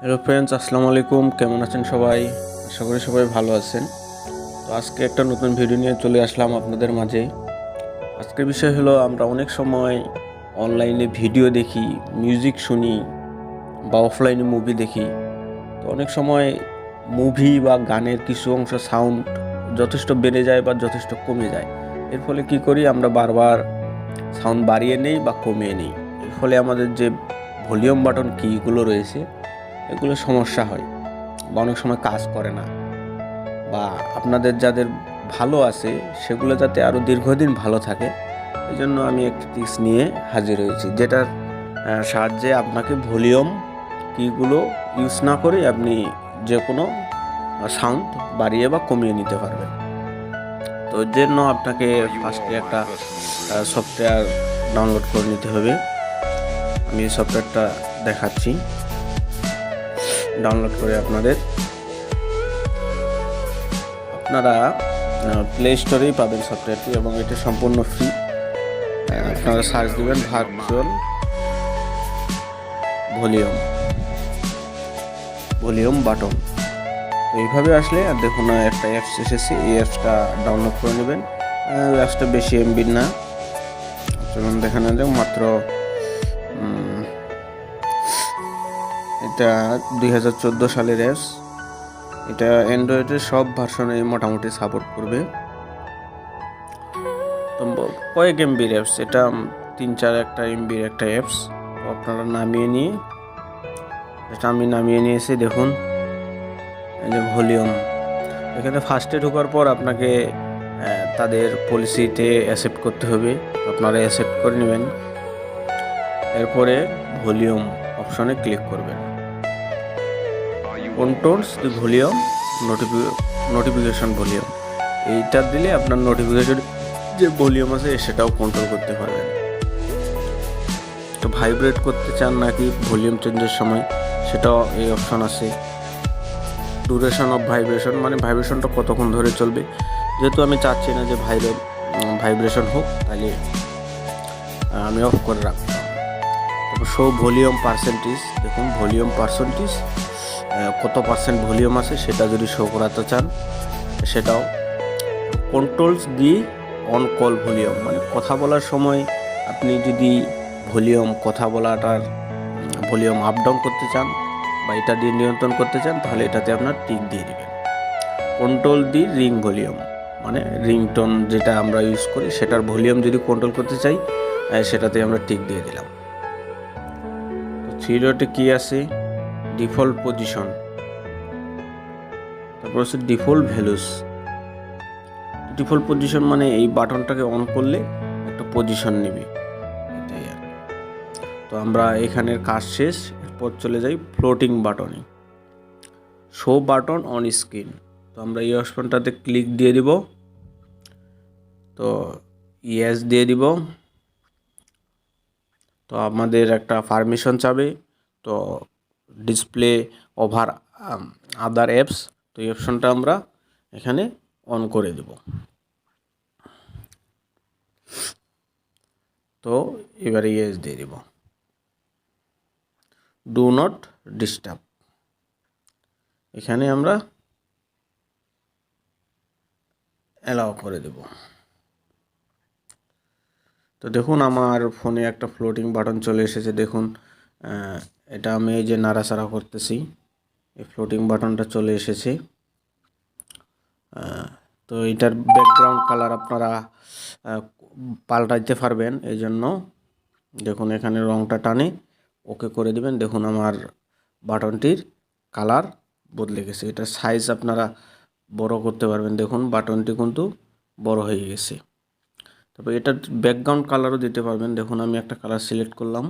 Hello friends, আসসালামু আলাইকুম। কেমন আছেন সবাই? আশা করি সবাই ভালো আছেন। তো আজকে একটা নতুন ভিডিও নিয়ে চলে আসলাম আপনাদের মাঝে। আজকের বিষয় হলো, আমরা অনেক সময় অনলাইনে ভিডিও দেখি, মিউজিক শুনি বা অফলাইনে মুভি দেখি। তো অনেক সময় মুভি বা গানের কিছু অংশ সাউন্ড যথেষ্ট বেড়ে যায় বা যথেষ্ট কমে যায়। এর ফলে কি করি, আমরা বারবার সাউন্ড বাড়িয়ে নেই বা কমিয়ে নেই। এর ফলে আমাদের যে ভলিউম বাটন কিগুলো রয়েছে, এগুলো সমস্যা হয় বা অনেক সময় কাজ করে না, বা আপনাদের যাদের ভালো আছে সেগুলো যাতে আরও দীর্ঘদিন ভালো থাকে, এই জন্য আমি একটি টিপস নিয়ে হাজির হয়েছি, যেটার সাহায্যে আপনাকে ভলিউম কিগুলো ইউজ না করে আপনি যে কোনো সাউন্ড বাড়িয়ে বা কমিয়ে নিতে পারবেন। তো এর জন্য আপনাকে ফার্স্টে একটা সফটওয়্যার ডাউনলোড করে নিতে হবে। আমি এই সফটওয়্যারটা দেখাচ্ছি। ডাউনলোড করে আপনারা প্লে স্টোরেই পাবেন সফটওয়্যারটি, এবং এটা সম্পূর্ণ ফ্রি। আপনারা সার্চ দেবেন ভার্চুয়াল ভলিউম বাটন। তো এইভাবে আসলে আর দেখুন একটা অ্যাপস এসেছে, এই অ্যাপসটা ডাউনলোড করে নেবেন। অ্যাপসটা বেশি এমবির না, যেমন দেখানো যায় মাত্র এটা 2014 সালের অ্যাপস। এটা অ্যান্ড্রয়েডের সব ভার্সনে মোটামুটি সাপোর্ট করবে। তো কয়েক এমবির অ্যাপস এটা, 3-4 একটা এমবির একটা অ্যাপস। তো আপনারা নামিয়ে নিয়ে, এটা আমি নামিয়ে নিয়েছি। দেখুন এই যে ভলিউম, এখানে ফার্স্টে ঢোকার পর আপনাকে তাদের পলিসিতে অ্যাকসেপ্ট করতে হবে। আপনারা অ্যাকসেপ্ট করে নেবেন। এরপরে ভলিউম অপশনে ক্লিক করবেন। কন্ট্রোলস দি ভলিউম, নোটিফিকেশন ভলিউম, এইটা দিলে আপনার নোটিফিকেশন যে ভলিউম আছে সেটাও কন্ট্রোল করতে পারবেন। তো ভাইব্রেট করতে চান নাকি ভলিউম চেঞ্জের সময়, সেটাও এই অপশন আছে। ডিউরেশন অফ ভাইব্রেশন, মানে ভাইব্রেশনটা কতক্ষণ ধরে চলবে। যেহেতু আমি চাচ্ছি না যে ভাইব্রেশন হোক, তাহলে আমি অফ করে রাখলাম। তারপর শো ভলিউম পার্সেন্টেজ, দেখুন ভলিউম পার্সেন্টেজ কত পার্সেন্ট ভলিউম আছে সেটা যদি শো করাতে চান সেটাও। Controls the on call volume, মানে কথা বলার সময় আপনি যদি কথা বলাটার ভলিউম আপ ডাউন করতে চান বা এটা দিয়ে নিয়ন্ত্রণ করতে চান, তাহলে এটাতে আপনার টিক দিয়ে দেবেন। কন্ট্রোল দি রিং ভলিউম, মানে রিংটোন যেটা আমরা ইউজ করি সেটার ভলিউম যদি কন্ট্রোল করতে চাই, সেটাতে আমরা টিক দিয়ে দিলাম। তো থ্রি ডটে কি আছে, ডিফল্ট পজিশন, তারপর হচ্ছে ডিফল্ট ভ্যালুস। ডিফল্ট পজিশন মানে এই বাটনটাকে অন করলে একটা পজিশন নেবে, এটাই আর। তো আমরা এখানের কাজ শেষ, এরপর চলে যাই ফ্লোটিং বাটনে, শো বাটন অন স্ক্রিন। তো আমরা এই অপশনটাতে ক্লিক দিয়ে দিব। তো ইয়েস দিয়ে দিব। তো আমাদের একটা পারমিশন চাবে, তো ডিসপ্লে ওভার আদার অ্যাপস, তো এই অপশনটা আমরা এখানে অন করে দেব। তো এবারে ইয়েস দিয়ে দিব। ডু নট ডিস্টার্ব, এখানে আমরা অ্যালাউ করে দেব। তো দেখুন আমার ফোনে একটা ফ্লোটিং বাটন চলে এসেছে। দেখুন এটা আমি এই যে নাড়াচাড়া করতেছি, এই ফ্লোটিং বাটনটা চলে এসেছে। তো এটার ব্যাকগ্রাউন্ড কালার আপনারা পাল্টাইতে পারবেন, এই জন্য দেখুন এখানে রংটা টানে ওকে করে দিবেন। দেখুন আমার বাটনটির কালার বদলে গেছে। এটার সাইজ আপনারা বড় করতে পারবেন। দেখুন বাটনটি কিন্তু বড় হয়ে গেছে। তারপর এটার ব্যাকগ্রাউন্ড কালারও দিতে পারবেন। দেখুন আমি একটা কালার সিলেক্ট করলাম,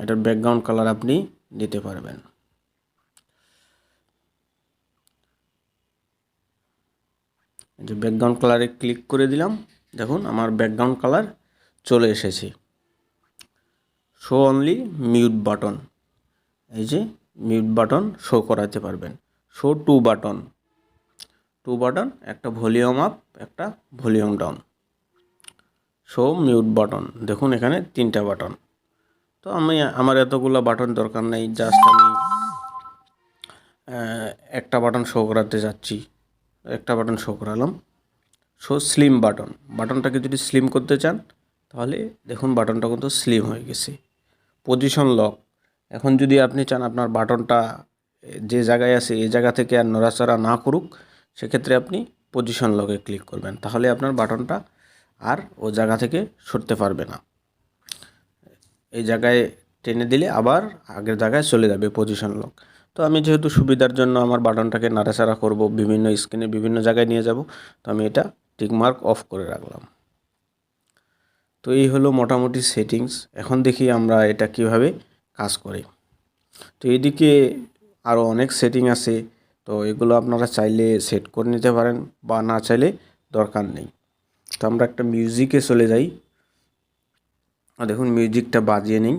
এটার ব্যাকগ্রাউন্ড কালার আপনি দিতে পারবেন। যে ব্যাকগ্রাউন্ড কালারে ক্লিক করে দিলাম, দেখুন আমার ব্যাকগ্রাউন্ড কালার চলে এসেছে। শো অনলি মিউট বাটন, এই যে মিউট বাটন শো করাতে পারবেন। শো টু বাটন, একটা ভলিউম আপ একটা volume down. Show mute button, দেখুন এখানে 3টা বাটন। তো আমার এতগুলো বাটন দরকার নেই, জাস্ট আমি একটা বাটন শো করাতে যাচ্ছি, একটা বাটন শো করালাম। শো স্লিম বাটন, বাটনটাকে যদি স্লিম করতে চান তাহলে দেখুন বাটনটা কিন্তু স্লিম হয়ে গেছে। পজিশন লক, এখন যদি আপনি চান আপনার বাটনটা যে জায়গায় আছে এই জায়গা থেকে আর নড়াচড়া না করুক, সেক্ষেত্রে আপনি পজিশন লকে ক্লিক করবেন, তাহলে আপনার বাটনটা আর ও জায়গা থেকে সরতে পারবে না। এই জায়গায় টেনে দিলে আবার আগের জায়গায় চলে যাবে পজিশন লক। তো আমি যেহেতু সুবিধার জন্য আমার বাটনটাকে নাড়াচাড়া করব, বিভিন্ন স্ক্রিনে বিভিন্ন জায়গায় নিয়ে যাব, তো আমি এটা টিকমার্ক অফ করে রাখলাম। তো এই হলো মোটামুটি সেটিংস। এখন দেখি আমরা এটা কিভাবে কাজ করে। তো এইদিকে আরও অনেক সেটিং আছে, তো এগুলো আপনারা চাইলে সেট করে নিতে পারেন বা না চাইলে দরকার নেই। তো আমরা একটা মিউজিকে চলে যাই, দেখুন মিউজিকটা বাজিয়ে নিই।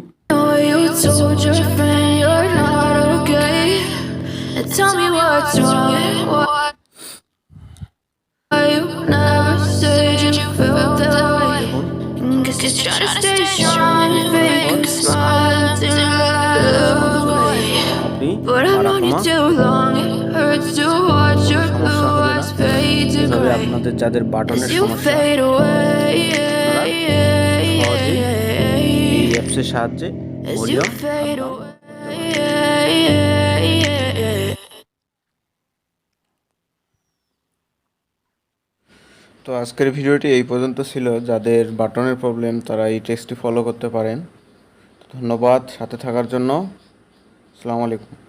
আপনি সমস্যা হবে না। এভাবে আপনাদের যাদের বাটনের সমস্যা আপনারা সহজেই এই অ্যাপসের সাহায্যে ভলিউম তো আজকের ভিডিওটি এই পর্যন্ত ছিল। যাদের বাটনের প্রবলেম তারা এই টেক্সটটি ফলো করতে পারেন। ধন্যবাদ সাথে থাকার জন্য। আসসালামু আলাইকুম।